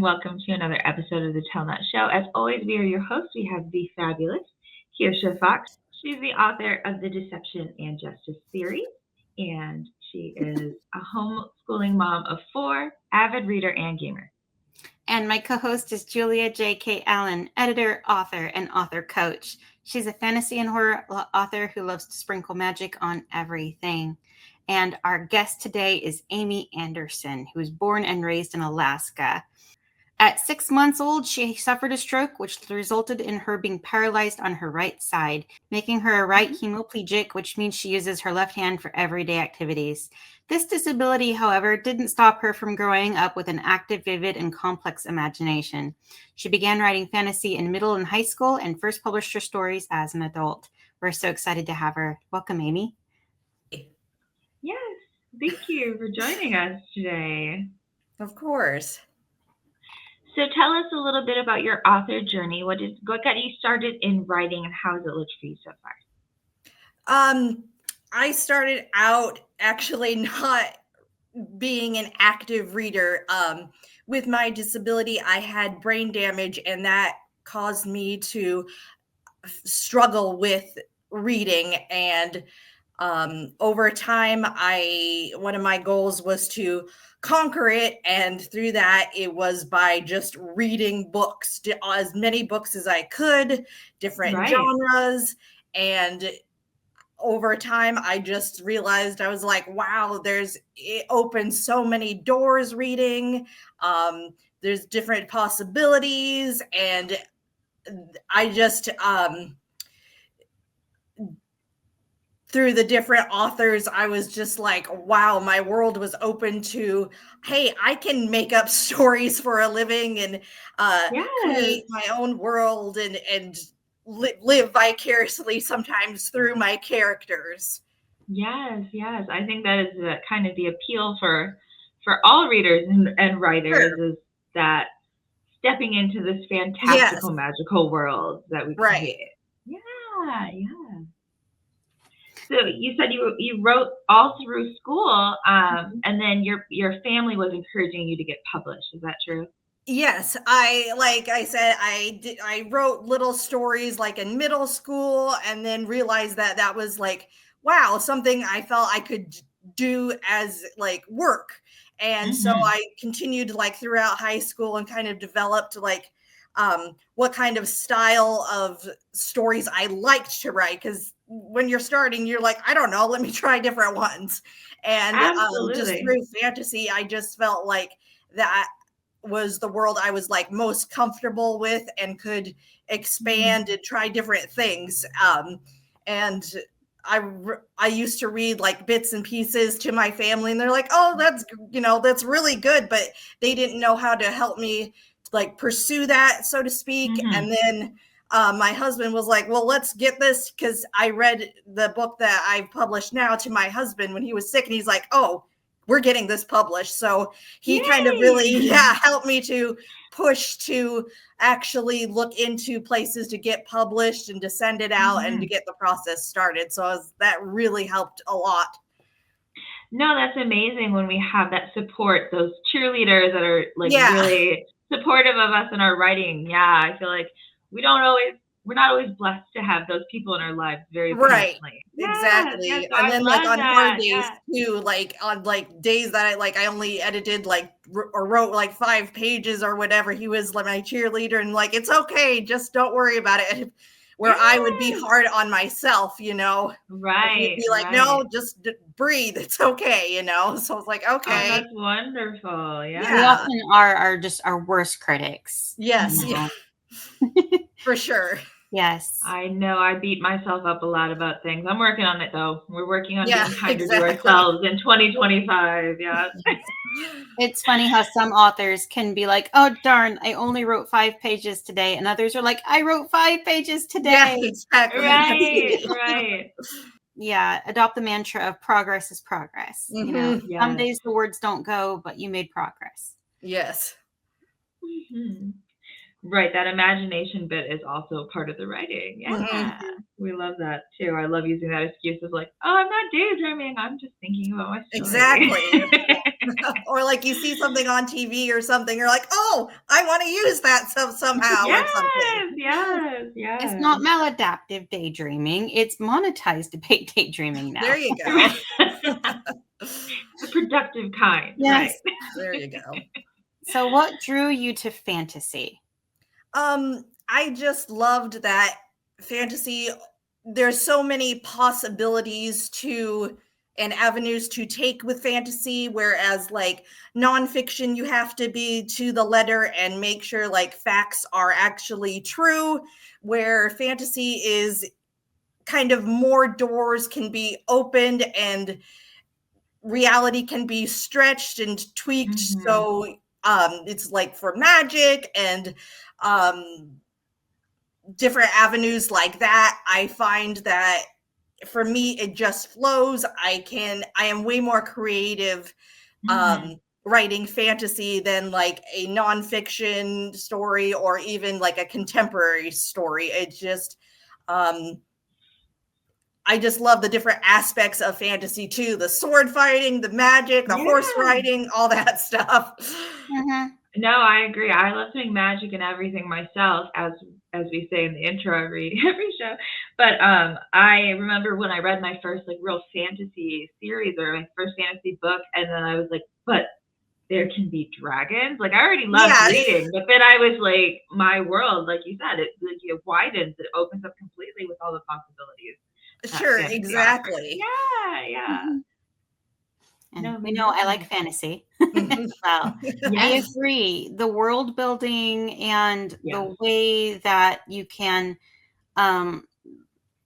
welcome to another episode of the Tell Not Show. As always, we are your hosts. We have the fabulous Kirsha Fox. She's the author of the Deception and Justice series, and she is a homeschooling mom of 4, avid reader, and gamer. And my co-host is Julia J.K. Allen, editor, author, and author coach. She's a fantasy and horror author who loves to sprinkle magic on everything. And our guest today is Amy Anderson, who was born and raised in Alaska. At 6 months old, she suffered a stroke, which resulted in her being paralyzed on her right side, making her a right hemiplegic, which means she uses her left hand for everyday activities. This disability, however, didn't stop her from growing up with an active, vivid, and complex imagination. She began writing fantasy in middle and high school and first published her stories as an adult. We're so excited to have her. Welcome, Amy. Yes, thank you for joining us today. Of course. So tell us a little bit about your author journey. What got you started in writing, and how has it looked for you so far? I started out actually not being an active reader. With my disability, I had brain damage, and that caused me to struggle with reading. And over time, one of my goals was to conquer it, and through that it was by just reading books, as many books as I could, different genres. And over time I just realized, I was like, wow, it opens so many doors reading. There's different possibilities, and I just through the different authors, I was just like, wow, my world was open to, hey, I can make up stories for a living and create my own world and live vicariously sometimes through my characters. Yes. I think that is kind of the appeal for all readers and writers, is that stepping into this fantastical, magical world that we create. Yeah. So you said you wrote all through school, and then your family was encouraging you to get published. Is that true? Yes, I wrote little stories like in middle school, and then realized that was like, wow, something I felt I could do as like work. And so I continued like throughout high school and kind of developed like what kind of style of stories I liked to write, because when you're starting, you're like, I don't know, let me try different ones. And just through fantasy, I just felt like that was the world I was like most comfortable with and could expand and try different things. And I used to read like bits and pieces to my family, and they're like, oh, that's really good, but they didn't know how to help me like pursue that, so to speak. And then my husband was like, well, let's get this, because I read the book that I published now to my husband when he was sick, and he's like, oh, we're getting this published. So he kind of really helped me to push to actually look into places to get published and to send it out and to get the process started. So that really helped a lot. No, that's amazing when we have that support, those cheerleaders that are like really supportive of us in our writing. Yeah, I feel like we're not always blessed to have those people in our lives very personally. Exactly. Yes, and then like on hard days too, like on like days that I only edited like or wrote like 5 pages or whatever, he was like my cheerleader and like, it's okay, just don't worry about it. Where I would be hard on myself, Right. He'd be like, no, just breathe. It's okay, So I was like, okay. Oh, that's wonderful. Yeah. We often are just our worst critics. Yes. Yeah. For sure. Yes. I know I beat myself up a lot about things. I'm working on it though. We're working on being kinder to ourselves in 2025. Yeah. It's funny how some authors can be like, oh, darn, I only wrote 5 pages today. And others are like, I wrote 5 pages today. Yeah, exactly. Right. Yeah. Adopt the mantra of progress is progress. Some days the words don't go, but you made progress. Yes. Right. That imagination bit is also part of the writing. Yeah. We love that too. I love using that excuse of like, oh, I'm not daydreaming. I'm just thinking about my story. Exactly. Or like you see something on TV or something, you're like, oh, I want to use that somehow or something. Yes. It's not maladaptive daydreaming. It's monetized daydreaming now. There you go. The productive kind, Yes. right? There you go. So what drew you to fantasy? I just loved that fantasy. There's so many possibilities to and avenues to take with fantasy, whereas like nonfiction, you have to be to the letter and make sure like facts are actually true, where fantasy is kind of more doors can be opened and reality can be stretched and tweaked. So it's like for magic and different avenues like that. I find that for me it just flows. I am way more creative writing fantasy than like a nonfiction story or even like a contemporary story. It just I just love the different aspects of fantasy too. The sword fighting, the magic, the horse riding, all that stuff. No, I agree. I love doing magic and everything myself, as we say in the intro every show. But I remember when I read my first like real fantasy series or my first fantasy book, and then I was like, but there can be dragons. Like I already loved reading, but then I was like, my world, like you said, it like it widens, it opens up completely with all the possibilities. Sure, exactly. Yeah. And we know I like fantasy. Well, I agree. The world building and the way that you can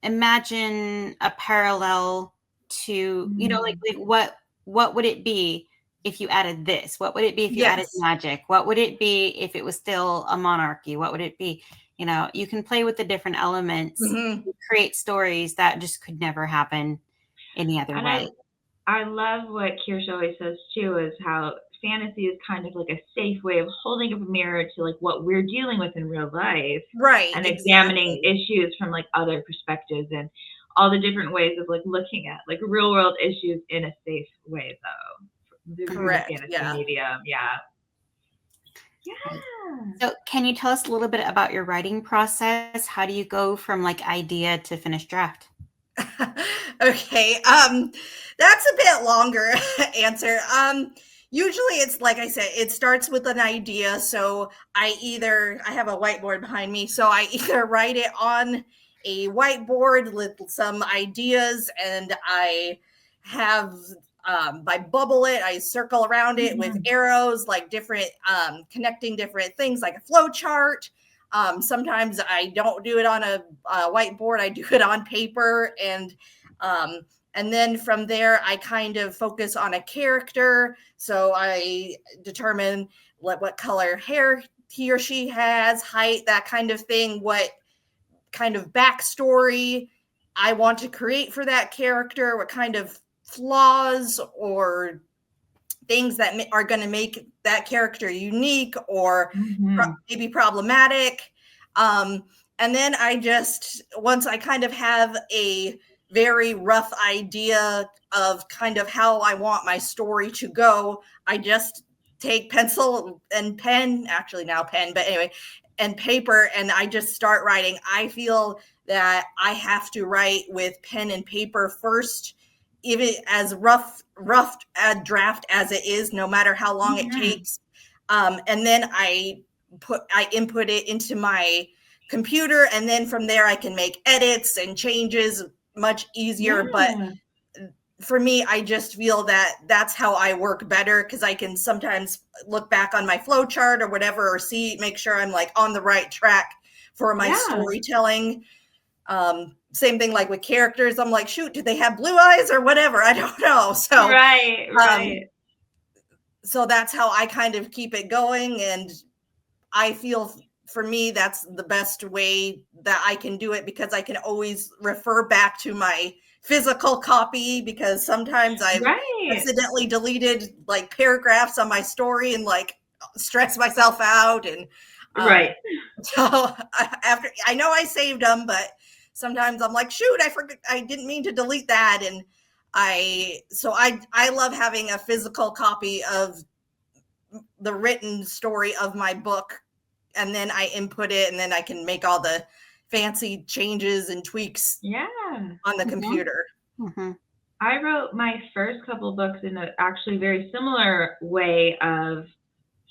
imagine a parallel to, you know, like what would it be if you added this? What would it be if you added magic? What would it be if it was still a monarchy? What would it be? You know, you can play with the different elements, create stories that just could never happen any other way. I love what Kirsch always says too, is how fantasy is kind of like a safe way of holding up a mirror to like what we're dealing with in real life, right? And examining issues from like other perspectives and all the different ways of like looking at like real world issues in a safe way, though. Correct. Fantasy medium, So can you tell us a little bit about your writing process? How do you go from like idea to finished draft? Okay. That's a bit longer answer. Usually it's like I said, it starts with an idea. So I have a whiteboard behind me. So I either write it on a whiteboard with some ideas and I have I bubble it, I circle around it with arrows, like different connecting different things like a flow chart. Sometimes I don't do it on a whiteboard. I do it on paper. And then from there, I kind of focus on a character. So I determine what color hair he or she has, height, that kind of thing, what kind of backstory I want to create for that character, what kind of flaws or things that are going to make that character unique or maybe problematic. And then once I kind of have a very rough idea of kind of how I want my story to go, I just take pencil and pen, actually now pen, but anyway, and paper, and I just start writing. I feel that I have to write with pen and paper first, even as rough a draft as it is, no matter how long it takes. And then I input it into my computer, and then from there I can make edits and changes much easier. But for me, I just feel that that's how I work better, because I can sometimes look back on my flow chart or whatever, or make sure I'm like on the right track for my storytelling. Same thing like with characters. I'm like, shoot, do they have blue eyes or whatever? I don't know. So right. So that's how I kind of keep it going. And I feel for me, that's the best way that I can do it, because I can always refer back to my physical copy, because sometimes I've accidentally deleted like paragraphs on my story and like stress myself out. And so after, I know I saved them, but sometimes I'm like, shoot, I forgot, I didn't mean to delete that. And I love having a physical copy of the written story of my book, and then I input it, and then I can make all the fancy changes and tweaks on the computer. Mm-hmm. I wrote my first couple books in a actually very similar way of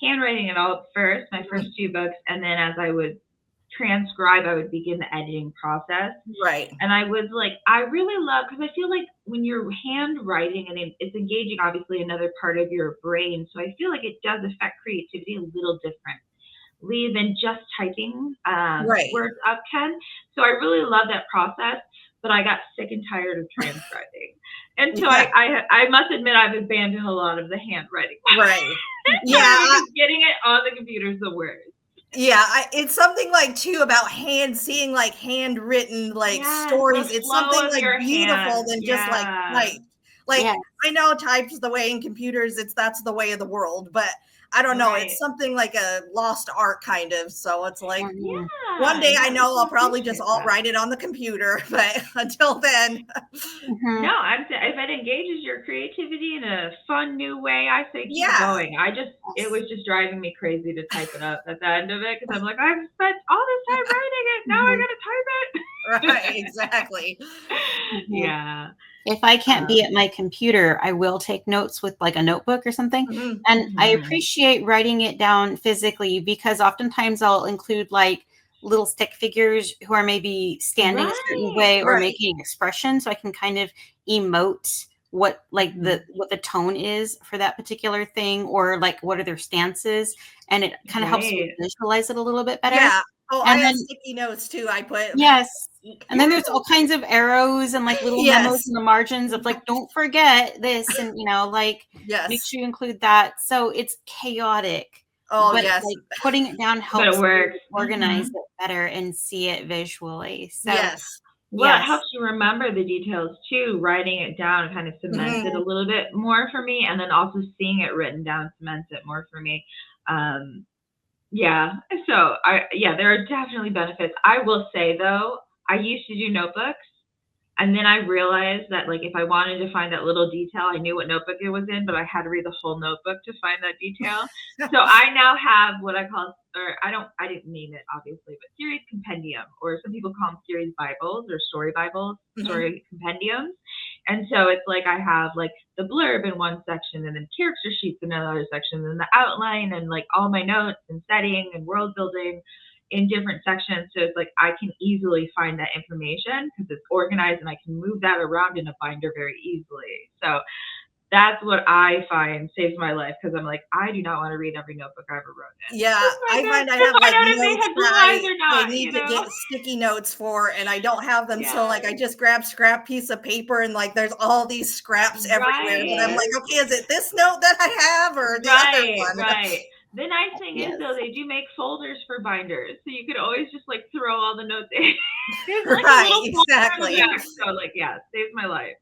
handwriting it all first, my first 2 books, and then as I would transcribe, I would begin the editing process. Right. And I was like, I really love, because I feel like when you're handwriting and it's engaging, obviously, another part of your brain. So I feel like it does affect creativity a little differently than just typing Right. words up can. So I really love that process, but I got sick and tired of transcribing. And so Yeah. I must admit I've abandoned a lot of the handwriting. Right. Yeah. Because getting it on the computer is the worst. Yeah, it's something like too about seeing like handwritten like stories. It's something like beautiful than just like type. Like I know type's the way in computers, that's the way of the world, but I don't know, it's something like a lost art kind of. So it's like one day I know I'll probably just all write it on the computer, but until then. No, if it engages your creativity in a fun new way, I say keep going. It was just driving me crazy to type it up at the end of it, because I'm like, I've spent all this time writing it, now I gotta type it. Right, exactly. Yeah. If I can't be at my computer, I will take notes with like a notebook or something. And I appreciate writing it down physically, because oftentimes I'll include like little stick figures who are maybe standing a certain way or making expressions, so I can kind of emote what like what the tone is for that particular thing, or like what are their stances, and it kind of helps me visualize it a little bit better. Yeah. Oh, and I have sticky notes too. I put and then there's all kinds of arrows and like little memos in the margins of like, don't forget this, and like make sure you include that. So it's chaotic. Oh, but yes. like putting it down helps you organize it better and see it visually. So well, it helps you remember the details too. Writing it down kind of cements it a little bit more for me, and then also seeing it written down cements it more for me. So there are definitely benefits. I will say though, I used to do notebooks, and then I realized that like if I wanted to find that little detail, I knew what notebook it was in, but I had to read the whole notebook to find that detail. So I now have what I call, I didn't name it obviously, but series compendium, or some people call them series Bibles or story Bibles, story compendiums. And so it's like I have like the blurb in one section, and then character sheets in another section, and the outline, and like all my notes and setting and world building in different sections. So it's like I can easily find that information because it's organized, and I can move that around in a binder very easily. So that's what I find saves my life, because I'm like, I do not want to read every notebook I ever wrote in. Yeah, I find I have like notes that I need to get sticky notes for, and I don't have them. So like I just grab scrap piece of paper, and like there's all these scraps everywhere. And I'm like, okay, is it this note that I have or the other one? Right. The nice thing is though, they do make folders for binders, so you could always just like throw all the notes in. Exactly. So like, saves my life.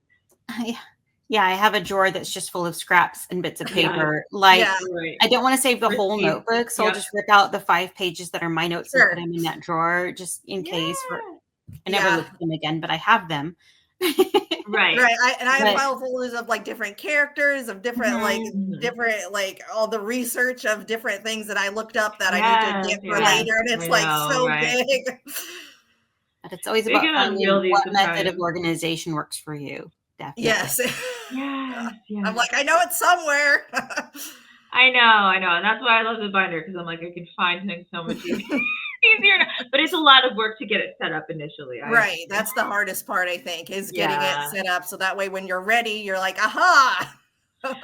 Yeah, I have a drawer that's just full of scraps and bits of paper. I don't want to save the whole notebook, so I'll just rip out the 5 pages that are my notes and put them in that drawer just in case. I never look at them again, but I have them. Right. I have file folders of like different characters, of different like all the research of different things that I looked up that I need to get for later, and it's big. But it's always about finding what method of organization works for you. Definitely. Yes. I'm like, I know it's somewhere. I know, and that's why I love the binder, because I'm like, I can find things so much easier. But it's a lot of work to get it set up initially. That's the hardest part, I think, is getting it set up, so that way when you're ready, you're like, aha.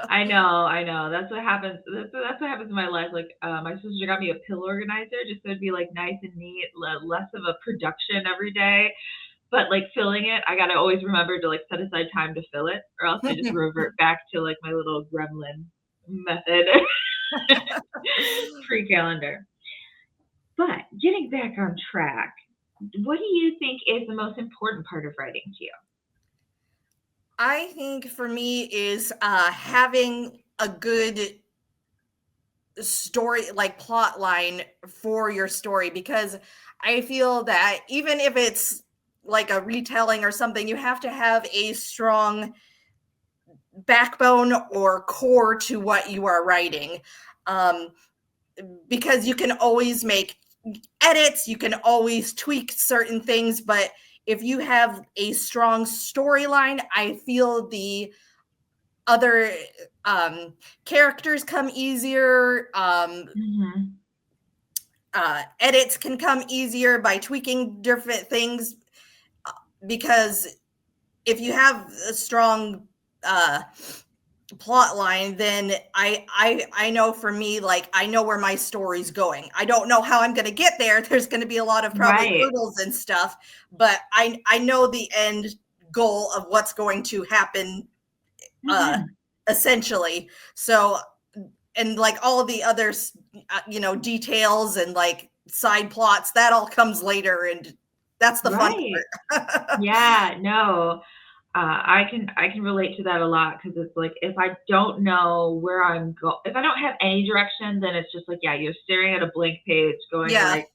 I know. That's what happens. That's what happens in my life. Like my sister got me a pill organizer just so it'd be like nice and neat, less of a production every day. But like filling it, I gotta always remember to like set aside time to fill it, or else I just revert back to like my little gremlin method pre-calendar. But getting back on track, what do you think is the most important part of writing to you? I think for me is having a good story, like plot line for your story, because I feel that even if it's like a retelling or something, you have to have a strong backbone or core to what you are writing, because you can always make edits, you can always tweak certain things, but if you have a strong storyline, I feel the other characters come easier. Edits can come easier by tweaking different things, because if you have a strong plot line, then I know for me, like, I know where my story's going. I don't know how I'm going to get there. There's going to be a lot of probably hurdles and stuff, but I know the end goal of what's going to happen, essentially. So, and like all of the other, details and like side plots, that all comes later, and that's the fun part. Yeah, no. I can relate to that a lot, because it's like, if I don't know where I'm going, if I don't have any direction, then it's just like, yeah, you're staring at a blank page going like,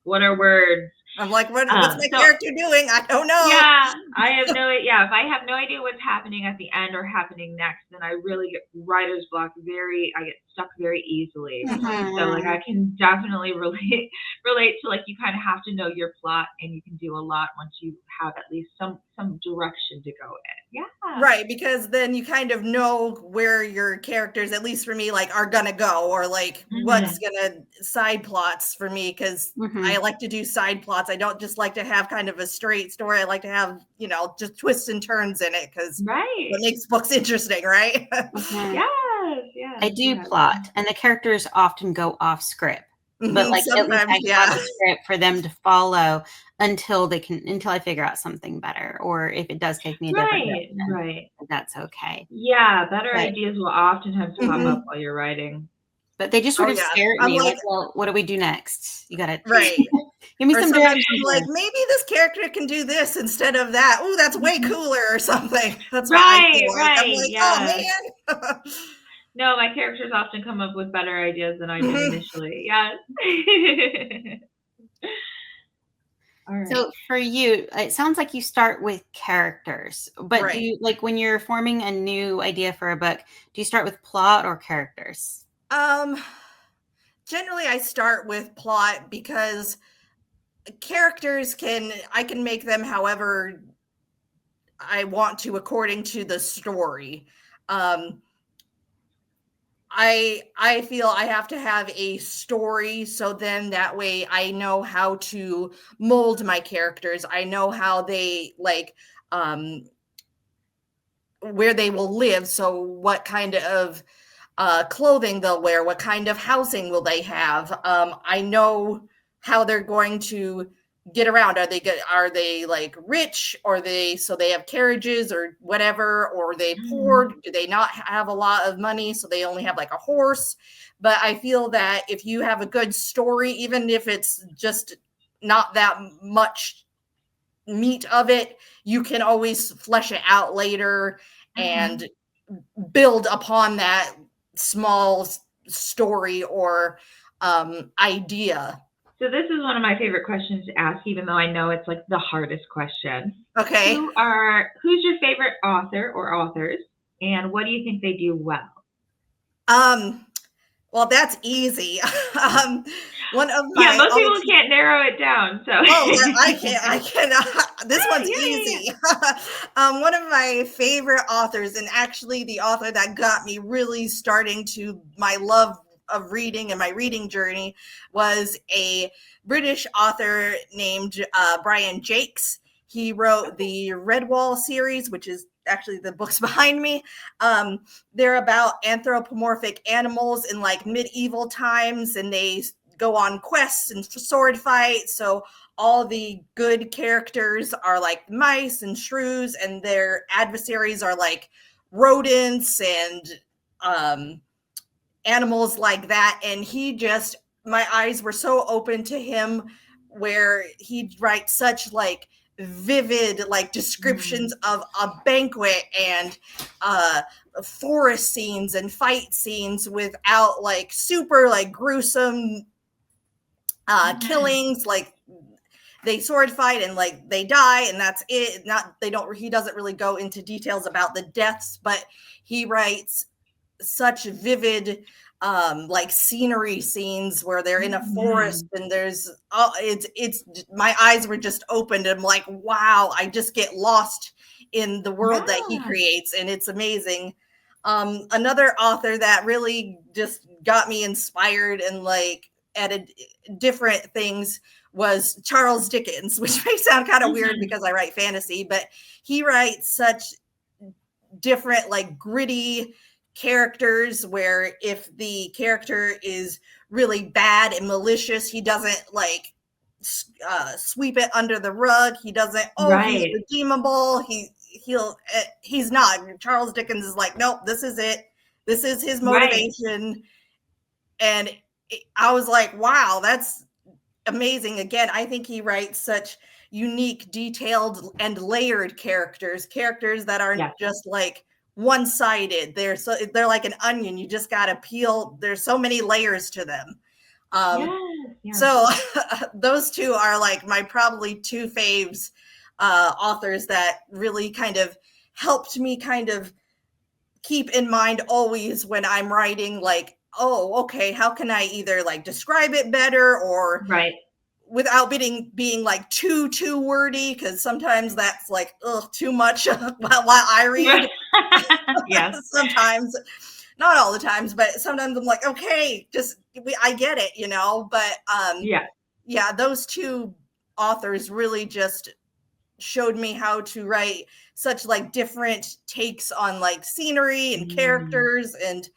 what are words? I'm like, what's my character doing? I don't know. Yeah, I have no idea. Yeah, if I have no idea what's happening at the end or happening next, then I really get writer's block. I get stuck very easily. So like, I can definitely relate to, like, you kind of have to know your plot, and you can do a lot once you have at least some direction to go in. Yeah. Right, because then you kind of know where your characters, at least for me, like, are gonna go, or like what's gonna side plots for me, because I like to do side plots. I don't just like to have kind of a straight story. I like to have, just twists and turns in it, because it makes books interesting, right? Yes. I do plot, and the characters often go off script. But like, at least I have a script for them to follow until I figure out something better, or if it does take me a different direction, that's okay. Yeah, better ideas will oftentimes pop up while you're writing. But they just sort of stare at me like, well, what do we do next? You got to give me some direction. Like, maybe this character can do this instead of that. Oh, that's way cooler, or something. That's right. I'm like, oh man. No, my characters often come up with better ideas than I did initially. Yes. All right. So for you, it sounds like you start with characters, but do you, like, when you're forming a new idea for a book, do you start with plot or characters? Generally I start with plot, because characters I can make them however I want to, according to the story. I feel I have to have a story, so then that way I know how to mold my characters. I know how they, like, where they will live. So what kind of clothing they'll wear, what kind of housing will they have. I know how they're going to get around. Are they like rich, or so they have carriages or whatever, or are they poor? Do they not have a lot of money, so they only have like a horse? But I feel that if you have a good story, even if it's just not that much meat of it, you can always flesh it out later and build upon that small story or idea. So this is one of my favorite questions to ask, even though I know it's like the hardest question. Okay. Who's your favorite author or authors, and what do you think they do well? Well, that's easy. One of my most people can't narrow it down. So I can. This one's easy. One of my favorite authors, and actually the author that got me really starting to my love of reading and my reading journey, was a British author named Brian Jakes. He wrote the Redwall series, which is actually the books behind me. They're about anthropomorphic animals in like medieval times, and they go on quests and sword fights. So all the good characters are like mice and shrews, and their adversaries are like rodents and animals like that. And my eyes were so open to him, where he writes such like vivid like descriptions of a banquet and forest scenes and fight scenes without like super like gruesome killings. Like they sword fight and like they die and that's it. He doesn't really go into details about the deaths, but he writes such vivid like scenery scenes where they're in a forest and there's it's my eyes were just opened and I'm like, wow, I just get lost in the world that he creates, and it's amazing. Another author that really just got me inspired and like added different things was Charles Dickens, which may sound kind of weird because I write fantasy, but he writes such different, like gritty characters where if the character is really bad and malicious, he doesn't like sweep it under the rug. He doesn't, he's redeemable. He's not. Charles Dickens is like, nope, this is it. This is his motivation. And I was like, wow, that's amazing. Again, I think he writes such unique, detailed, and layered characters that aren't just like one-sided. They're like an onion. You just got to peel. There's so many layers to them. So those two are like my probably two faves authors that really kind of helped me kind of keep in mind always when I'm writing, like, oh, okay, how can I either like describe it better or without being like too wordy, because sometimes that's like too much while I read. Sometimes, not all the times, but sometimes I'm like, okay, I get it, you know. But those two authors really just showed me how to write such like different takes on like scenery and characters, and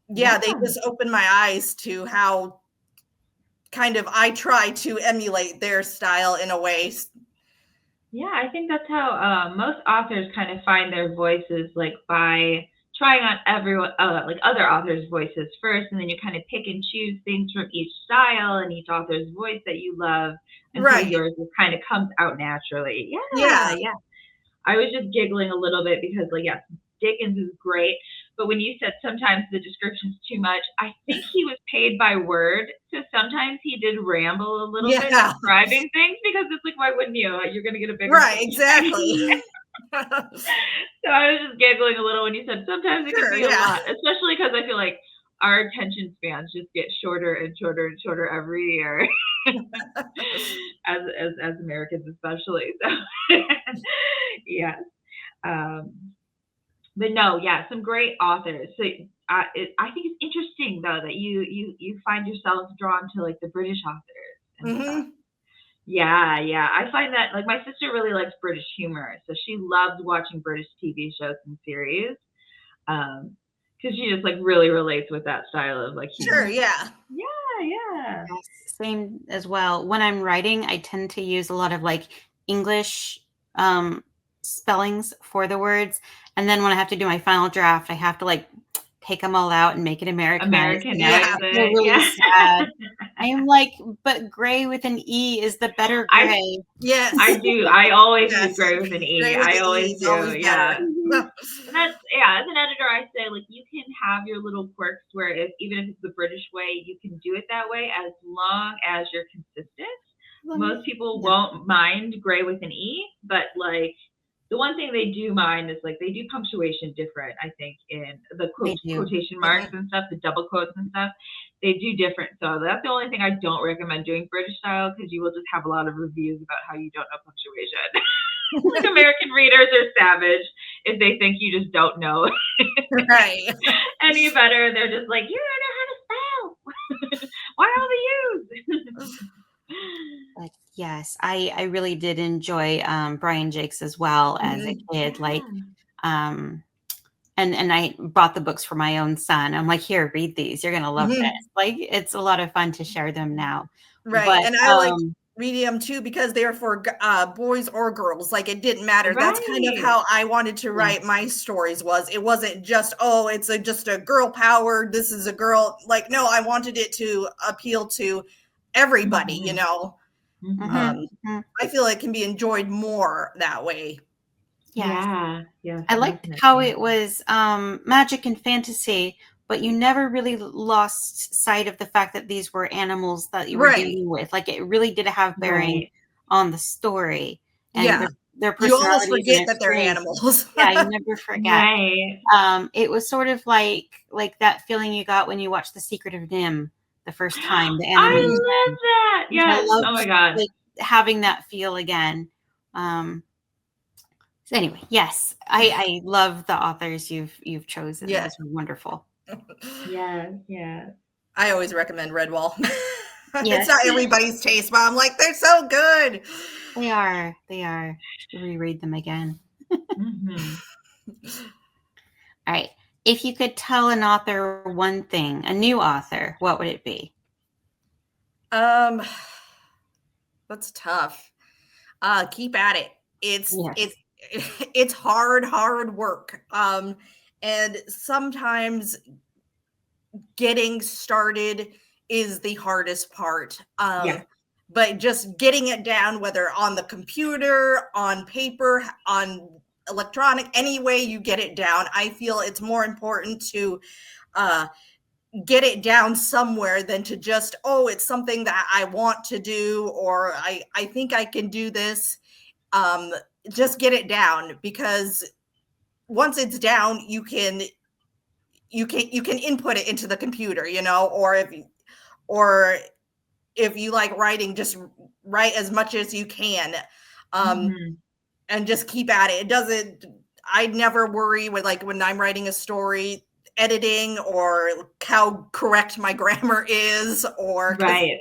they just opened my eyes to how kind of I try to emulate their style in a way. Yeah, I think that's how most authors kind of find their voices, like by trying on everyone, like other authors' voices first, and then you kind of pick and choose things from each style and each author's voice that you love, and so yours just kind of comes out naturally. Yeah. I was just giggling a little bit because, like, yes, Dickens is great, but when you said sometimes the description's too much, I think he was paid by word, so sometimes he did ramble a little bit describing things, because it's like, why wouldn't you? You're going to get a bigger picture. Exactly. So I was just giggling a little when you said sometimes it can be a lot, especially because I feel like our attention spans just get shorter and shorter and shorter every year, as Americans especially. So yes. But no, some great authors. So I think it's interesting though that you find yourself drawn to like the British authors and stuff. Yeah. I find that, like, my sister really likes British humor, so she loves watching British TV shows and series, because she just like really relates with that style of like humor. Yeah. Same as well. When I'm writing, I tend to use a lot of like English spellings for the words, and then when I have to do my final draft, I have to like take them all out and make it Americanized. Really sad. I am like, but gray with an E is the better gray. Yes, I do. I always use gray with an E. I always do. As an editor, I say, like, you can have your little quirks where even if it's the British way, you can do it that way as long as you're consistent. Most people won't mind gray with an E, but like, the one thing they do mind is like they do punctuation different, I think, in the quotation marks and stuff, the double quotes and stuff. They do different. So that's the only thing I don't recommend doing British style, because you will just have a lot of reviews about how you don't know punctuation. Like, American readers are savage if they think you just don't know any better. They're just like, you don't know how to spell. Why all the use? But yes, I really did enjoy Brian Jakes as well as a kid. Like, and I bought the books for my own son. I'm like, here, read these. You're gonna love this. Like, it's a lot of fun to share them now. But, and I like reading them too, because they're for boys or girls. Like, it didn't matter. That's kind of how I wanted to write my stories. It wasn't just, it's just a girl power. This is a girl. Like, no, I wanted it to appeal to everybody, you know. I feel it can be enjoyed more that way. I liked how it was magic and fantasy, but you never really lost sight of the fact that these were animals that you were Right. dealing with. Like, it really did have bearing Right. on the story and Yeah. their You almost personalities and forget that they're experiences. animals. Yeah, you never forget. Right. It was sort of like that feeling you got when you watched The Secret of Nim the first time, the I animated. love that. I Yes. loved Oh my God. like having that feel again. So anyway, yes, I love the authors you've chosen. Yeah. Those are wonderful. Yes. Yes. I always recommend Redwall. Yes. It's not everybody's taste, but I'm like, they're so good. They are. Should reread them again. Hmm. All right. If you could tell an author one thing, a new author, what would it be? That's tough. Keep at it. It's Yes. it's hard work. And sometimes getting started is the hardest part. Yeah. But just getting it down, whether on the computer, on paper, on electronic, any way you get it down, I feel it's more important to get it down somewhere than to just, oh, it's something that I want to do, or I think I can do this. Just get it down, because once it's down, you can input it into the computer, or if you like writing, just write as much as you can. Hmm. And just keep at it. It doesn't, I never worry with, like, when I'm writing a story, editing or how correct my grammar is, or Right.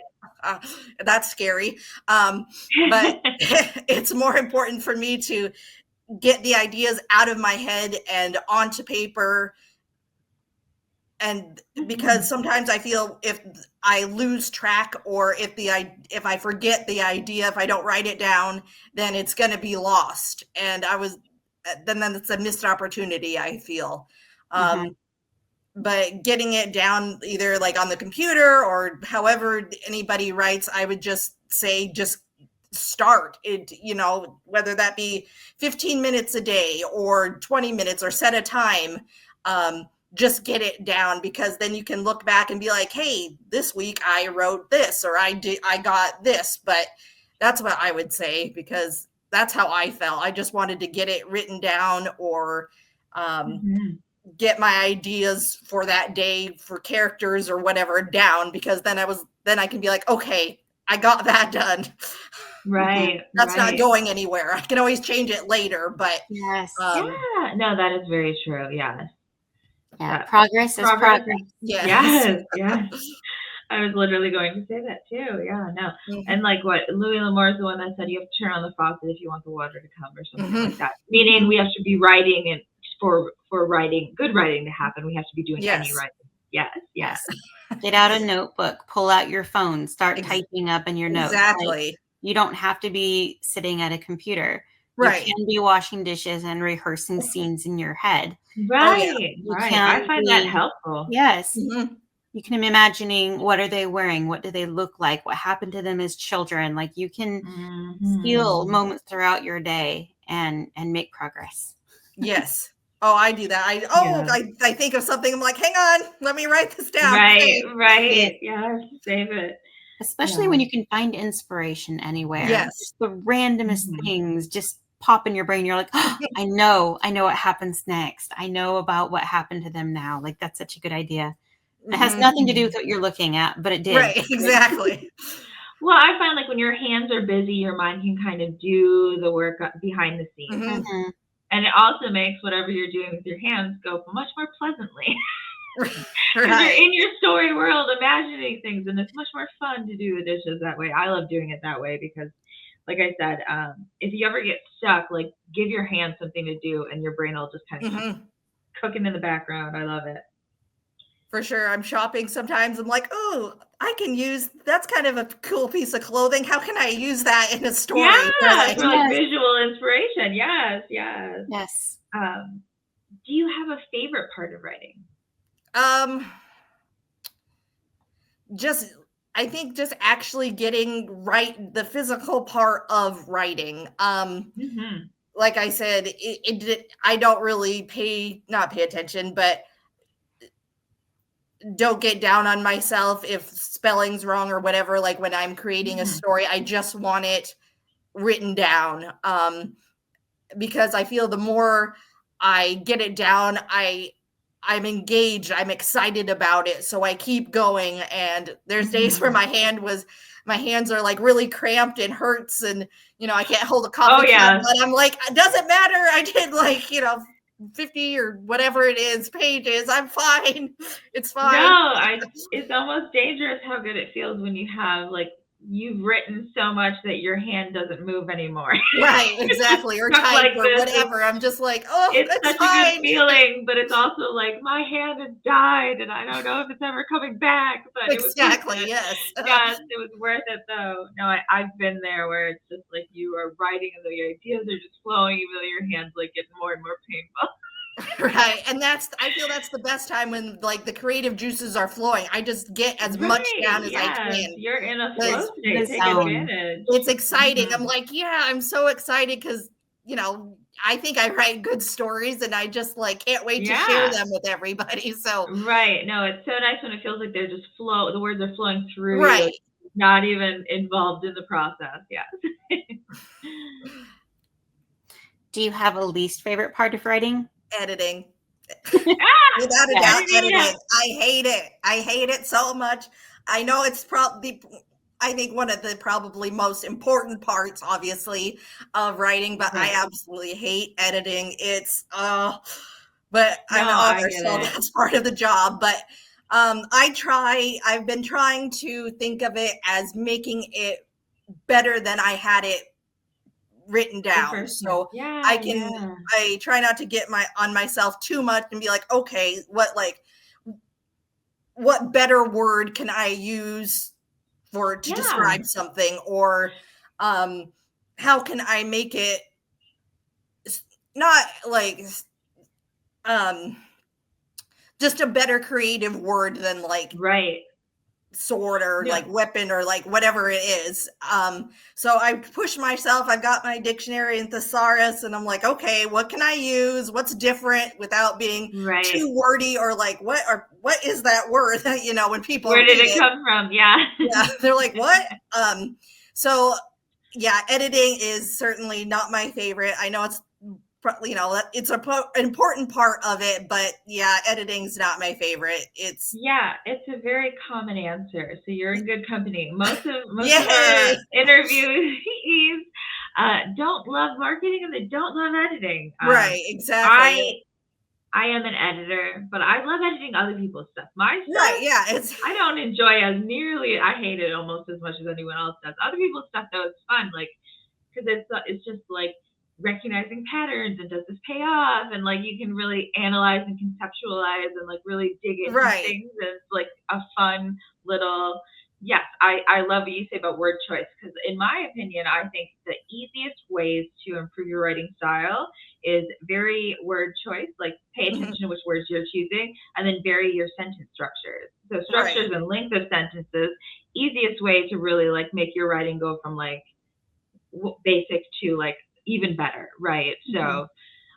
that's scary. But it's more important for me to get the ideas out of my head and onto paper. And because sometimes I feel if I lose track, or if I forget the idea, if I don't write it down, then it's going to be lost. And then it's a missed opportunity, I feel. Mhm. But getting it down, either like on the computer or however anybody writes, I would just say, just start it, whether that be 15 minutes a day or 20 minutes, or set a time. Just get it down, because then you can look back and be like, hey, this week I wrote this, or I got this. But that's what I would say, because that's how I felt. I just wanted to get it written down, or get my ideas for that day for characters or whatever down, because then I can be like, okay, I got that done. Right. That's not Right. going anywhere. I can always change it later, but Yes. Yeah. No, that is very true. Yes. Yeah. That Progress is progress. yes. Yes. Yes. I was literally going to say that too. Yeah, no. And like what Louis L'Amour is the one that said, you have to turn on the faucet if you want the water to come, or something like that. Meaning we have to be writing, and for good writing to happen, we have to be doing any Yes. writing. Yes, yes. Get out a notebook, pull out your phone, start typing up in your notes. Like, Exactly. you don't have to be sitting at a computer. Right. You can be washing dishes and rehearsing scenes in your head. Oh, yeah. Right, You right. can I find that be- helpful. Yes. Mhm. You can be imagining, what are they wearing? What do they look like? What happened to them as children? Like, you can steal Mhm. moments throughout your day and make progress. Yes. Oh, I do that. Yeah. I think of something. I'm like, hang on, let me write this down. Right, Okay. right. Yes, save it. Especially Yeah. when you can find inspiration anywhere. Yes. Just the randomest Mhm. things just pop in your brain. You're like, oh, I know what happens next. I know about what happened to them now. Like, that's such a good idea. It has nothing to do with what you're looking at, but it did. Right. Exactly. Well, I find like when your hands are busy, your mind can kind of do the work behind the scenes. Mhm. Mhm. And it also makes whatever you're doing with your hands go much more pleasantly. Because you're Right. in your story world imagining things, and it's much more fun to do the dishes that way. I love doing it that way because, like I said, if you ever get stuck, like give your hands something to do, and your brain will just kind of keep Mhm. cooking in the background. I love it. For sure. I'm shopping sometimes. I'm like, oh, that's kind of a cool piece of clothing. How can I use that in a story? Yeah, for like Yes. visual inspiration. Yes, yes. Yes. Do you have a favorite part of writing? I think just actually getting right, the physical part of writing. Mm-hmm. Like I said, I don't really not pay attention, but don't get down on myself if spelling's wrong or whatever. Like when I'm creating a story, I just want it written down. Because I feel the more I get it down, I'm engaged, I'm excited about it. So I keep going. And there's days where my hands are like really cramped and hurts, and I can't hold a coffee cup, but I'm like, it doesn't matter. I did like 50 or whatever it is pages. I'm fine. It's fine. No, it's almost dangerous how good it feels when you have like you've written so much that your hand doesn't move anymore. Right, exactly. Or type like or whatever. I'm just like, oh, it's that's such fine. a good feeling, but it's also like my hand has died and I don't know if it's ever coming back. But exactly, it was yes. Yes, it was worth it though. No, I've been there where it's just like you are writing and the ideas are just flowing, even though your hand's like getting more and more painful. Right. And I feel that's the best time when like the creative juices are flowing. I just get as much down as I can. You're in a flow state. Take advantage. It's exciting. I'm like, yeah, I'm so excited because, I think I write good stories and I just like can't wait to share them with everybody. So right. No, it's so nice when it feels like they're just the words are flowing through right. you, not even involved in the process. Yeah. Do you have a least favorite part of writing? Editing. Without a doubt, editing. I hate it. I hate it so much. I know it's probably, I think, one of the probably most important parts, obviously, of writing, but I absolutely hate editing. It's, but I'm an author, so that's part of the job. But I've been trying to think of it as making it better than I had it written down. So I try not to get on myself too much and be like, okay, what better word can I use to describe something, or how can I make it not like just a better creative word than like sword or like weapon or like whatever it is. So I push myself. I've got my dictionary and thesaurus, and I'm like, okay, what can I use? What's different without being too wordy, or like what is that word? When people where did it come from? Yeah, they're like, what? So yeah, editing is certainly not my favorite. I know it's it's an important part of it, but yeah, editing's not my favorite. It's a very common answer. So you're in good company. Most of our interviewees don't love marketing and they don't love editing. Right, exactly. I am an editor, but I love editing other people's stuff. My stuff, I don't enjoy as nearly. I hate it almost as much as anyone else does. Other people's stuff though is fun, like because it's just like recognizing patterns and does this pay off, and like you can really analyze and conceptualize and like really dig into things. And it's like a fun little I love what you say about word choice, because in my opinion, I think the easiest ways to improve your writing style is vary word choice, like pay attention to which words you're choosing, and then vary your sentence structures. So structures and length of sentences, easiest way to really like make your writing go from like basic to like even better, right? So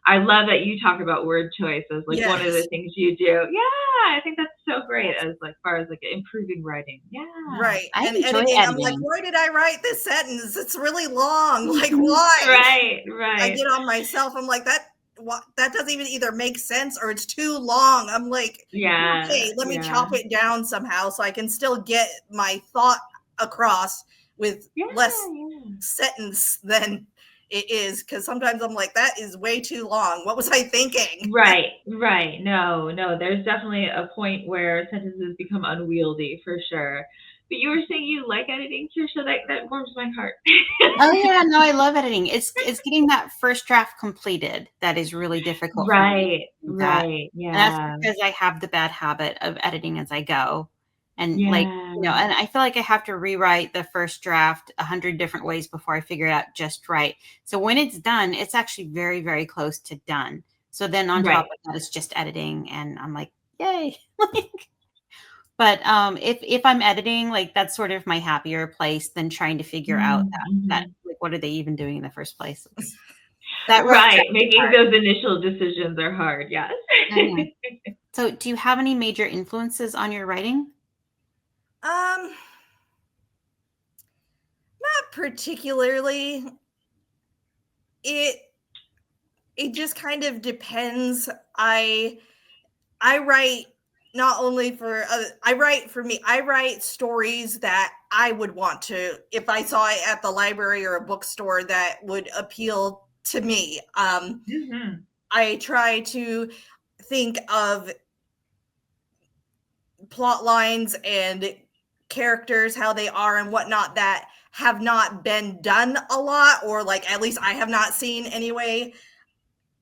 I love that you talk about word choice as like one of the things you do. Yeah, I think that's so great as like far as like improving writing. Yeah, right. And editing, I'm like, why did I write this sentence? It's really long. Like, why? Right. I get on myself. I'm like, that doesn't even either make sense or it's too long. I'm like, okay, let me chop it down somehow so I can still get my thought across with less sentence than it is, because sometimes I'm like, that is way too long. What was I thinking? Right. No, there's definitely a point where sentences become unwieldy for sure. But you were saying you like editing, Kirsha. That warms my heart. Oh yeah, no, I love editing. It's getting that first draft completed that is really difficult. Right. Yeah. And that's because I have the bad habit of editing as I go. And like, and I feel like I have to rewrite the first draft 100 different ways before I figure it out just right. So when it's done, it's actually very, very close to done. So then on top of that, it's just editing, and I'm like, yay. But if I'm editing, like that's sort of my happier place than trying to figure out that like, what are they even doing in the first place? Making those initial decisions are hard. Yes. So, do you have any major influences on your writing? Not particularly. It just kind of depends. I write not only for I write for me. I write stories that I would want to, if I saw it at the library or a bookstore, that would appeal to me. Mhm. I try to think of plot lines and characters, how they are and whatnot, that have not been done a lot, or like at least I have not seen anyway,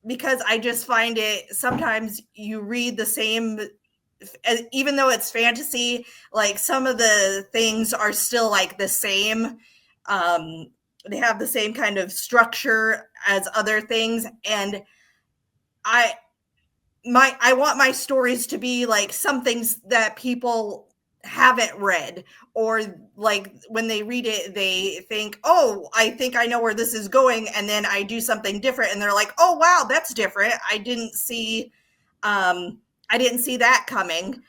because I just find it sometimes you read the same, even though it's fantasy, like some of the things are still like the same. They have the same kind of structure as other things, and I I want my stories to be like some things that people haven't read, or like when they read it they think, oh, I think I know where this is going, and then I do something different and they're like, oh wow, that's different. I didn't see that coming.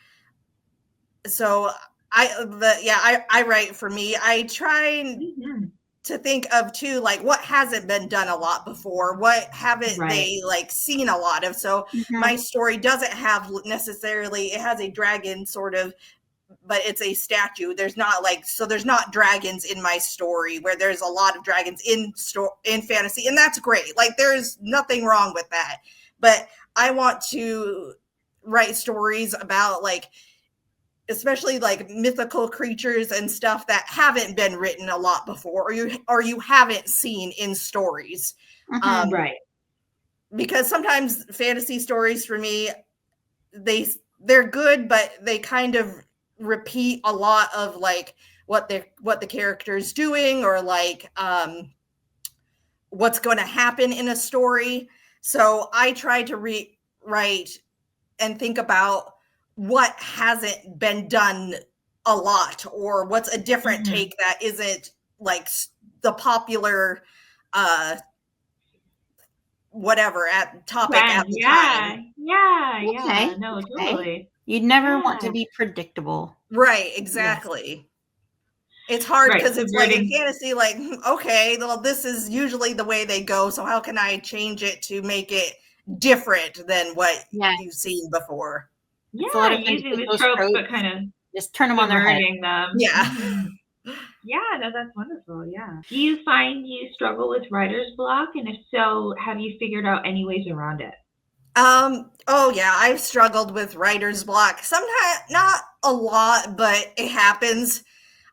So I write for me. I try Mhm. to think of too, like what hasn't been done a lot before, what haven't Right. they like seen a lot of. So my story doesn't have necessarily, it has a dragon sort of, but it's a statue. There's not like, so there's not dragons in my story, where there's a lot of dragons in fantasy, and that's great. Like there's nothing wrong with that, but I want to write stories about like, especially like mythical creatures and stuff that haven't been written a lot before, or you haven't seen in stories. Right. Because sometimes fantasy stories for me, they're good, but they kind of repeat a lot of like what the character's doing, or like what's going to happen in a story. So I try to rewrite and think about what hasn't been done a lot, or what's a different Mhm. take that isn't like the popular uh whatever at topic at Trend. the Yeah. time. Yeah. Yeah. Okay. No, Okay. totally. You'd never want Yeah. to be predictable. Right, Yes. exactly. It's hard Right. because it's like in Subverting. fantasy, like, okay, well, this is usually the way they go, so how can I change it to make it different than what Yeah. you've seen before? It's a lot Yeah. of fun to Using take the those tropes, but tropes, kind of just turn them on their head. subverting them. Yeah. Mhm. Yeah, no, that's wonderful. Yeah. Do you find you struggle with writer's block? And if so, have you figured out any ways around it? Oh yeah, I've struggled with writer's block. Sometimes not a lot, but it happens.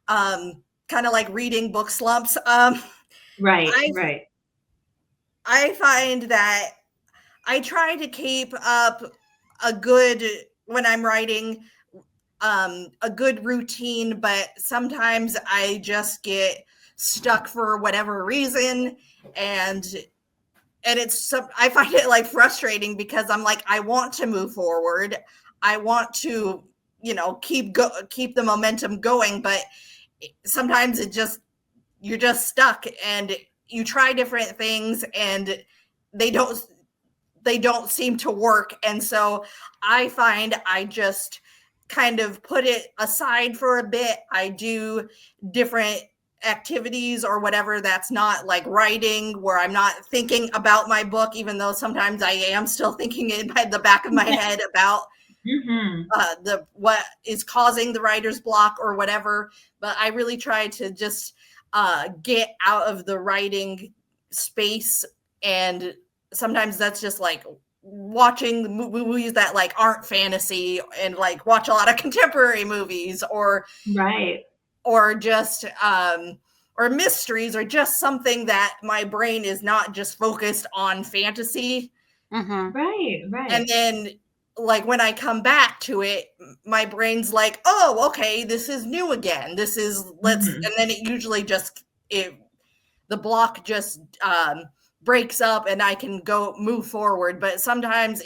Kind of like reading book slumps. Right, I right. I find that I try to keep up a good, when I'm writing, a good routine, but sometimes I just get stuck for whatever reason, and I find it like frustrating, because I'm like, I want to move forward. I want to, keep the momentum going, but sometimes you're just stuck, and you try different things and they don't they don't seem to work. And so I find I just kind of put it aside for a bit. I do different activities or whatever that's not like writing, where I'm not thinking about my book, even though sometimes I am still thinking in the back of my head about Mhm. the what is causing the writer's block or whatever. But I really try to just get out of the writing space, and sometimes that's just like watching the movies that like aren't fantasy, and like watch a lot of contemporary movies, Right. or just or mysteries, or just something that my brain is not just focused on fantasy. Mm-hmm. Right, And right. then like when I come back to it, my brain's like, oh, okay, this is new again. This is let's Mhm. And then it usually just it the block just breaks up, and I can go move forward. But sometimes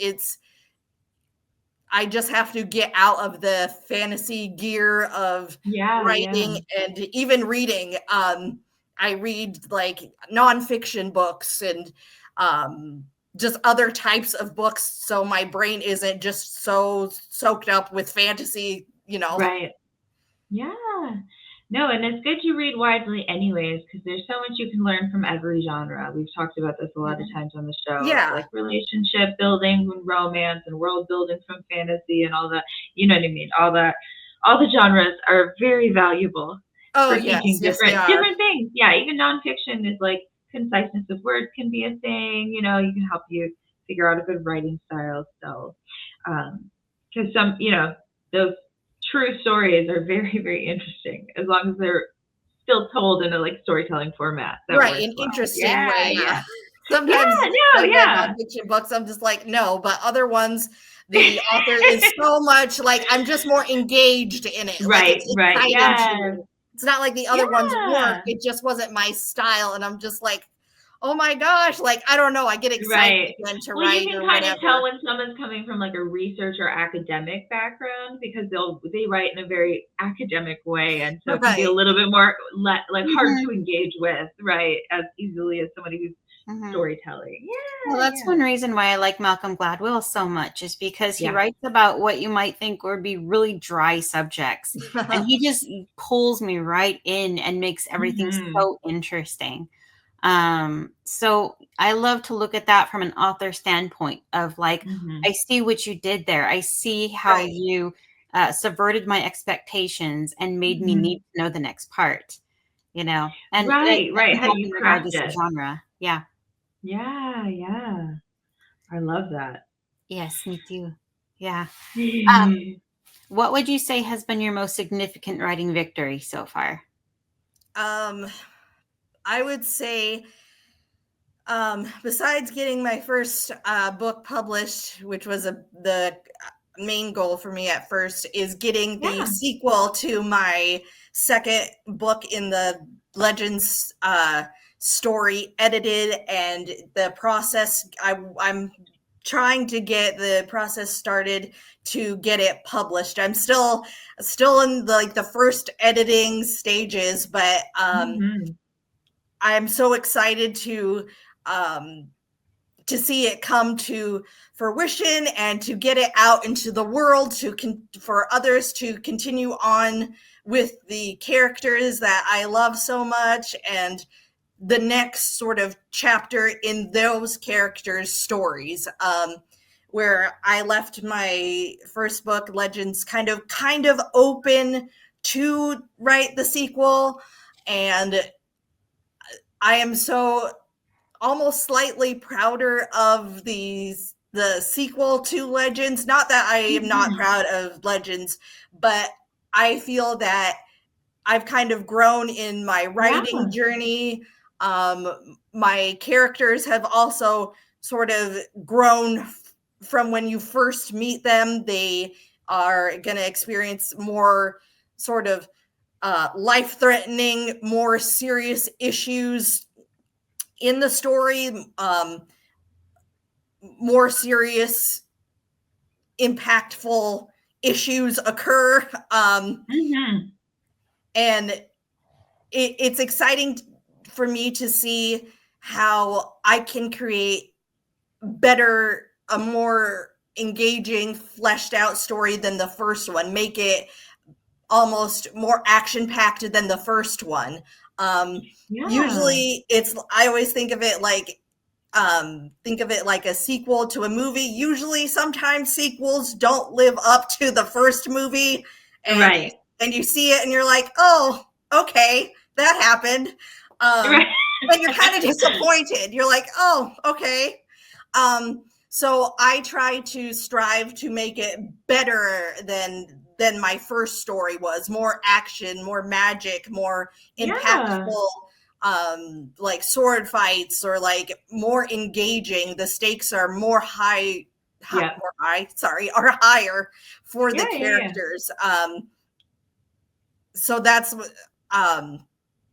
I just have to get out of the fantasy gear of Yeah, yeah. writing and even reading. I read like nonfiction books, and just other types of books, so my brain isn't just so soaked up with fantasy, Right. Yeah. No, and it's good to read widely anyways, because there's so much you can learn from every genre. We've talked about this a lot of times on the show, Yeah. like relationship building and romance and world building from fantasy and all that. You know what I mean? All the genres are very valuable Oh, for yes, teaching yes, they are. different things. Yeah, even nonfiction is like conciseness of words can be a thing. You know, you can help you figure out a good writing style. So, because some, those true stories are very, very interesting as long as they're still told in a like storytelling format that Right, works an well. interesting way, yeah. Yeah. Sometimes Yeah, no, I've read yeah. nonfiction books, I'm just like, no, but other ones, the author is so much like, I'm just more engaged in it. Like, Right, it's right. exciting to Yeah. me. It's not like the other ones weren't. Yeah. It just wasn't my style. And I'm just like, oh my gosh, like, I don't know. I get excited Right. then to Well, you write can or kind of tell whatever. when someone's coming from like a research or academic background because they write in a very academic way, and so it can be a Right. little bit more like hard Mhm. to engage with, right, as easily as somebody who's Mhm. storytelling. Well, Yeah, that's yeah. one reason why I like Malcolm Gladwell so much, is because he Yeah. writes about what you might think would be really dry subjects. And he just pulls me right in and makes everything Mhm. so interesting. So I love to look at that from an author standpoint of like, Mhm. I see what you did there. I see how Right. you subverted my expectations and made me need Mhm. to know the next part, and Right, that right. can How happen you craft regardless of it. genre. Yeah. Yeah, yeah. I love that. Yes, me too. Yeah. What would you say has been your most significant writing victory so far? I would say, besides getting my first book published, which was the main goal for me at first, is getting the Yeah. sequel to my second book in the Legends story edited, and the process. I'm trying to get the process started to get it published. I'm still in the first editing stages, but Mhm. I'm so excited to see it come to fruition and to get it out into the world for others to continue on with the characters that I love so much, and the next sort of chapter in those characters' stories. Where I left my first book, Legends, kind of open to write the sequel, and I am so almost slightly prouder of the sequel to Legends. Not that I am not Mhm. proud of Legends, but I feel that I've kind of grown in my writing Yeah. journey. My characters have also sort of grown from when you first meet them. They are going to experience more sort of life-threatening, more serious issues in the story, more serious, impactful issues occur. Mhm. And it's exciting for me to see how I can create a more engaging, fleshed out story than the first one, make it almost more action packed than the first one. Yeah. Usually I always think of it like a sequel to a movie. Usually sometimes sequels don't live up to the first movie, and Right. you see it and you're like, oh, okay, that happened. Right. And you're kind of disappointed. You're like, oh, okay. So I try to strive to make it better than my first story was. More action, more magic, more Yeah. impactful, like sword fights, or like more engaging. The stakes are Yeah. are higher for Yeah, the yeah, yeah. characters. So that's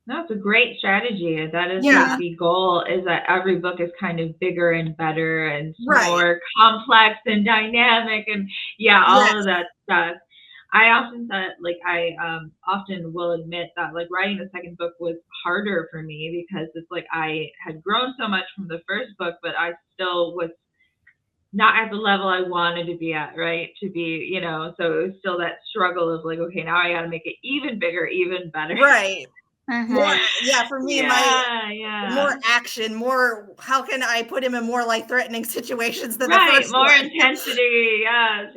No, it's a great strategy. That is yeah, the goal, is that every book is kind of bigger and better and right. more complex and dynamic and yeah, all Yes. of that stuff. I often said, like, I often will admit that, like, writing the second book was harder for me because it's like I had grown so much from the first book, but I still was not at the level I wanted to be at, right? To be, so it was still that struggle of like, okay, now I got to make it even bigger, even better. Right. More, Mhm. yeah, for me, more action, more, how can I put him in more like threatening situations than the Right, first more one? intensity. Yes,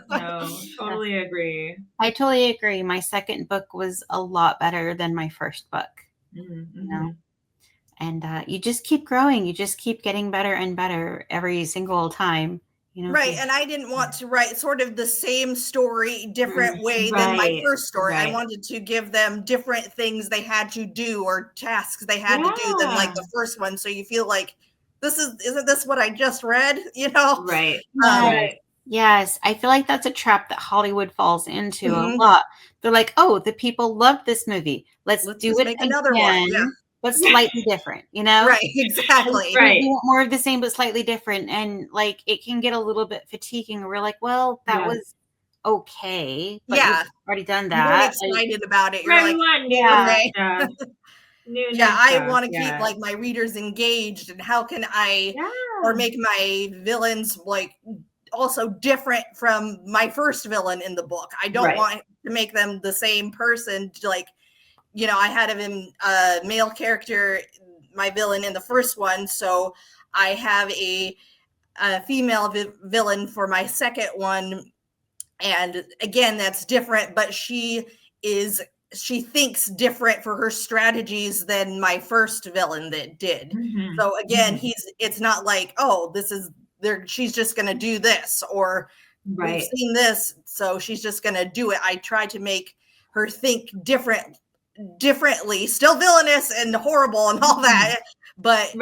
no, totally agree. I totally agree. My second book was a lot better than my first book. Mm-hmm. You know? And you just keep growing. You just keep getting better and better every single time. Right, and I didn't want to write sort of the same story different way than my first story. I wanted to give them different things they had to do or tasks they had to do than like the first one. So you feel like isn't this what I just read? Right. Yes, I feel like that's a trap that Hollywood falls into a lot. They're like, "Oh, the people love this movie. Let's do it make again, another one." Yeah. but slightly different. Right, exactly. We want more of the same, but slightly different, and like it can get a little bit fatiguing. We're like, "Well, that was okay, but you've already done that." You weren't excited about it. You're Right, like, we want new stuff. I want to keep like my readers engaged, and how can I or make my villains like also different from my first villain in the book. I don't want to make them the same person. Like, I had a male character, my villain in the first one, so I have a female villain for my second one, and again, that's different, but she thinks different for her strategies than my first villain that did. So again, it's not like, oh, she's just going to do this, or we've seen this, so she's just going to do it. I try to make her think differently, still villainous and horrible and all that, but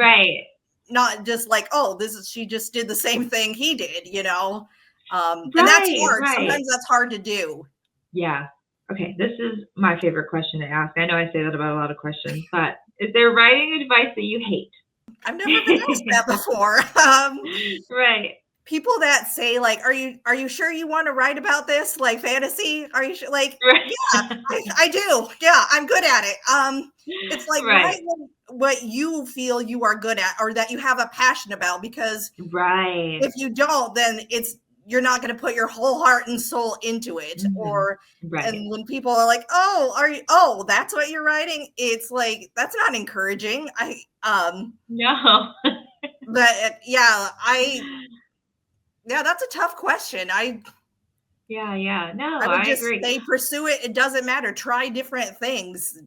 not just like, oh, she just did the same thing he did, and that's hard. Sometimes that's hard to do. Yeah. Okay, this is my favorite question to ask. I know I say that about a lot of questions, but is there writing advice that you hate? I've never been asked that before. People that say like, are you sure you want to write about this, like fantasy? Are you sure? Like, yeah, I do. Yeah, I'm good at it. It's like, write what you feel you are good at, or that you have a passion about, because if you don't, then you're not going to put your whole heart and soul into it. Or and when people are like, oh, that's what you're writing, it's like, that's not encouraging. No. But that's a tough question. No, I would just agree. say pursue it. It doesn't matter. Try different things.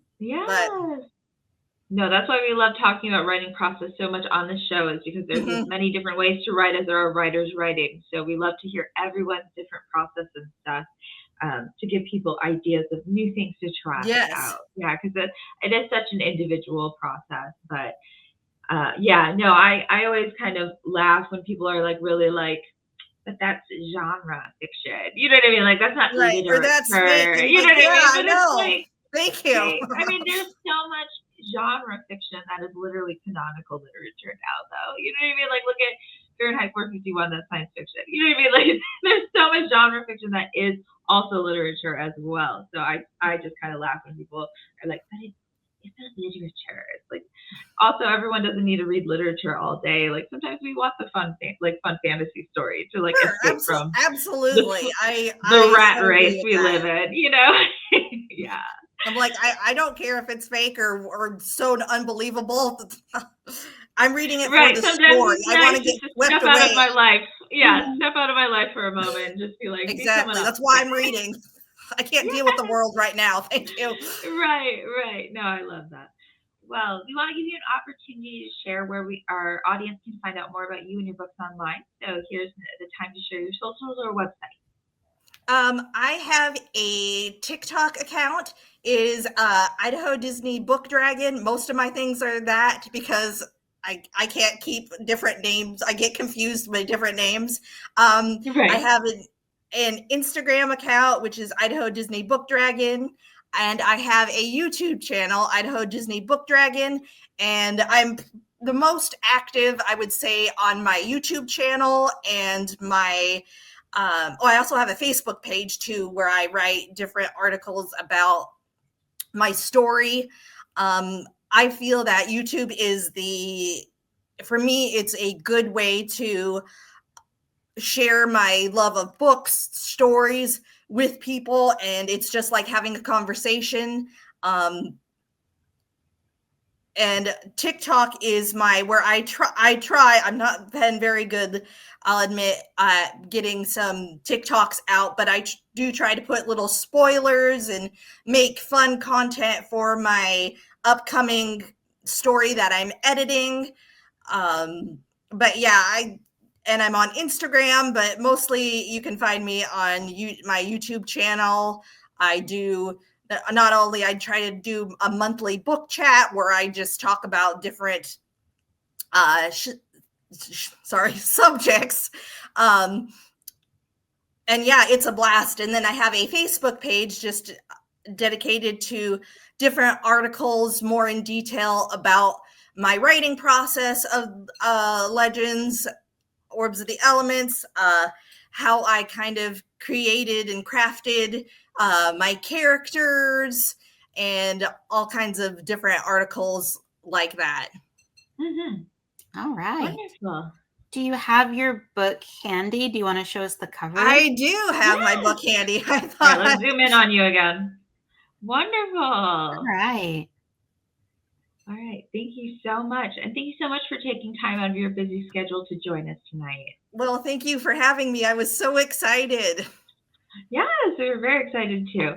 No, that's why we love talking about writing process so much on the show, is because there's as many different ways to write as there are writers writing. So we love to hear everyone's different process and stuff, to give people ideas of new things to try out. Yeah, because it is such an individual process. But I always kind of laugh when people are like really like, but that's genre fiction. You know what I mean? Like, that's not literature. Or that's fake. You know what I mean? But it's like, thank you. I mean, there's so much genre fiction that is literally canonical literature now, though. You know what I mean? Like, look at Fahrenheit 451, that's science fiction. You know what I mean? Like, there's so much genre fiction that is also literature as well. So I just kind of laugh when people are like, but it's not literature. It's like, also, everyone doesn't need to read literature all day. Like, sometimes we want the fun fantasy story to like escape from absolutely the rat race we live in. Yeah. I'm like, I don't care if it's fake or so unbelievable. I'm reading it for the story. I want to get swept away. Step out of my life. Yeah, step out of my life for a moment and just be like, exactly. That's why I'm reading. I can't deal with the world right now. Thank you. Right. No, I love that. Well, we want to give you an opportunity to share where our audience can find out more about you and your books online. So here's the time to share your socials or website. I have a TikTok account. It is Idaho Disney Book Dragon. Most of my things are that, because I can't keep different names. I get confused by different names. I have an Instagram account, which is Idaho Disney Book Dragon. And I have a YouTube channel, Idaho Disney Book Dragon. And I'm the most active, I would say, on my YouTube channel and my I also have a Facebook page too, where I write different articles about my story. I feel that YouTube is for me, it's a good way to share my love of books, stories with people, and it's just like having a conversation. And TikTok is where I try. I'm not been very good, I'll admit, getting some TikToks out, but I do try to put little spoilers and make fun content for my upcoming story that I'm editing. But yeah, I'm on Instagram, but mostly you can find me on my YouTube channel. Not only I try to do a monthly book chat where I just talk about different subjects. And yeah, it's a blast. And then I have a Facebook page just dedicated to different articles more in detail about my writing process of Legends, Orbs of the Elements, how I kind of created and crafted my characters, and all kinds of different articles like that. All right. Wonderful. Do you have your book handy? Do you want to show us the cover? I do have my book handy. I thought. All right, let's zoom in on you again. Wonderful. All right. All right. Thank you so much. And thank you so much for taking time out of your busy schedule to join us tonight. Well, thank you for having me. I was so excited. Yes, we were very excited too.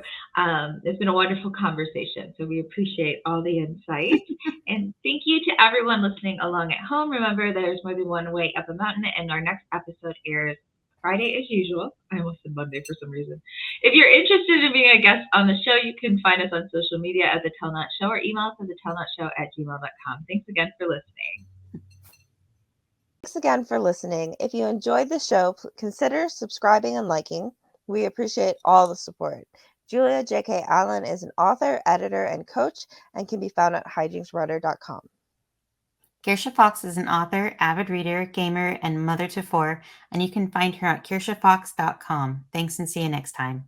It's been a wonderful conversation, so we appreciate all the insight. And thank you to everyone listening along at home. Remember, there's more than one way up a mountain, and our next episode airs Friday as usual. I almost said Monday for some reason. If you're interested in being a guest on the show, you can find us on social media at The Tell Not Show or email us at thetellnotshow@gmail.com. Thanks again for listening. Thanks again for listening. If you enjoyed the show, consider subscribing and liking. We appreciate all the support. Julia J.K. Allen is an author, editor, and coach, and can be found at hijingsrudder.com. Kirsha Fox is an author, avid reader, gamer, and mother to 4, and you can find her at kirshafox.com. Thanks and see you next time.